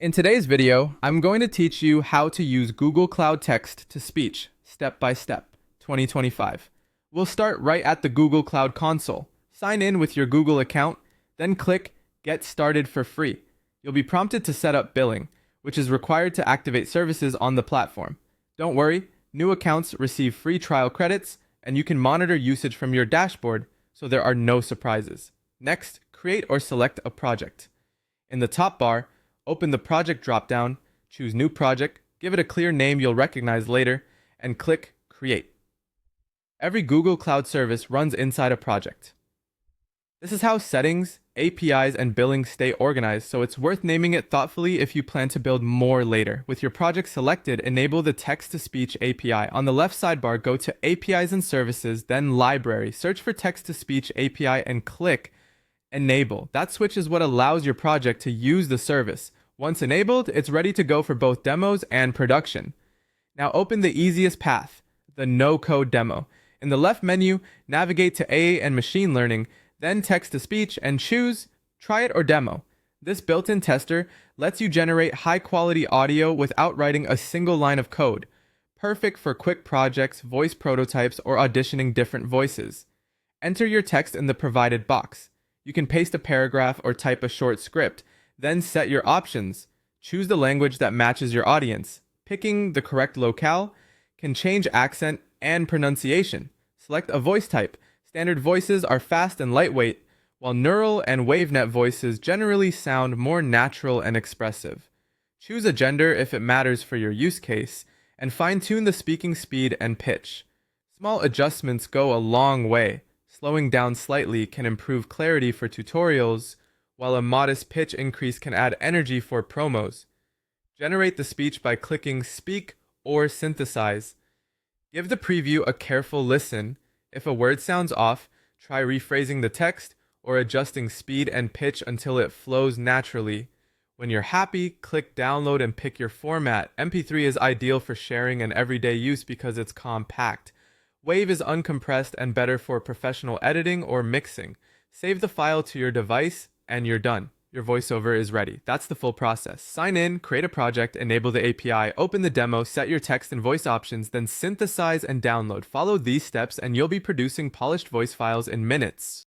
In today's video, I'm going to teach you how to use Google Cloud Text to Speech, step by step, 2025. We'll start right at the Google Cloud console. Sign in with your Google account, then click Get Started for free. You'll be prompted to set up billing, which is required to activate services on the platform. Don't worry, new accounts receive free trial credits, and you can monitor usage from your dashboard, so there are no surprises. Next, create or select a project. In the top bar, open the project dropdown, choose New Project, give it a clear name you'll recognize later, and click Create. Every Google Cloud service runs inside a project. This is how settings, APIs, and billing stay organized, so it's worth naming it thoughtfully if you plan to build more later. With your project selected, enable the Text-to-Speech API. On the left sidebar, go to APIs and Services, then Library. Search for Text-to-Speech API and click Enable. That switch is what allows your project to use the service. Once enabled, it's ready to go for both demos and production. Now open the easiest path, the no-code demo. In the left menu, navigate to AI and Machine Learning, then Text-to-Speech and choose Try It or Demo. This built-in tester lets you generate high-quality audio without writing a single line of code. Perfect for quick projects, voice prototypes, or auditioning different voices. Enter your text in the provided box. You can paste a paragraph or type a short script. Then set your options. Choose the language that matches your audience. Picking the correct locale can change accent and pronunciation. Select a voice type. Standard voices are fast and lightweight, while neural and WaveNet voices generally sound more natural and expressive. Choose a gender if it matters for your use case, and fine-tune the speaking speed and pitch. Small adjustments go a long way. Slowing down slightly can improve clarity for tutorials, while a modest pitch increase can add energy for promos. Generate the speech by clicking Speak or Synthesize. Give the preview a careful listen. If a word sounds off, try rephrasing the text or adjusting speed and pitch until it flows naturally. When you're happy, click Download and pick your format. MP3 is ideal for sharing and everyday use because it's compact. Wave is uncompressed and better for professional editing or mixing. Save the file to your device, and you're done. Your voiceover is ready. That's the full process. Sign in, create a project, enable the API, open the demo, set your text and voice options, then synthesize and download. Follow these steps and you'll be producing polished voice files in minutes.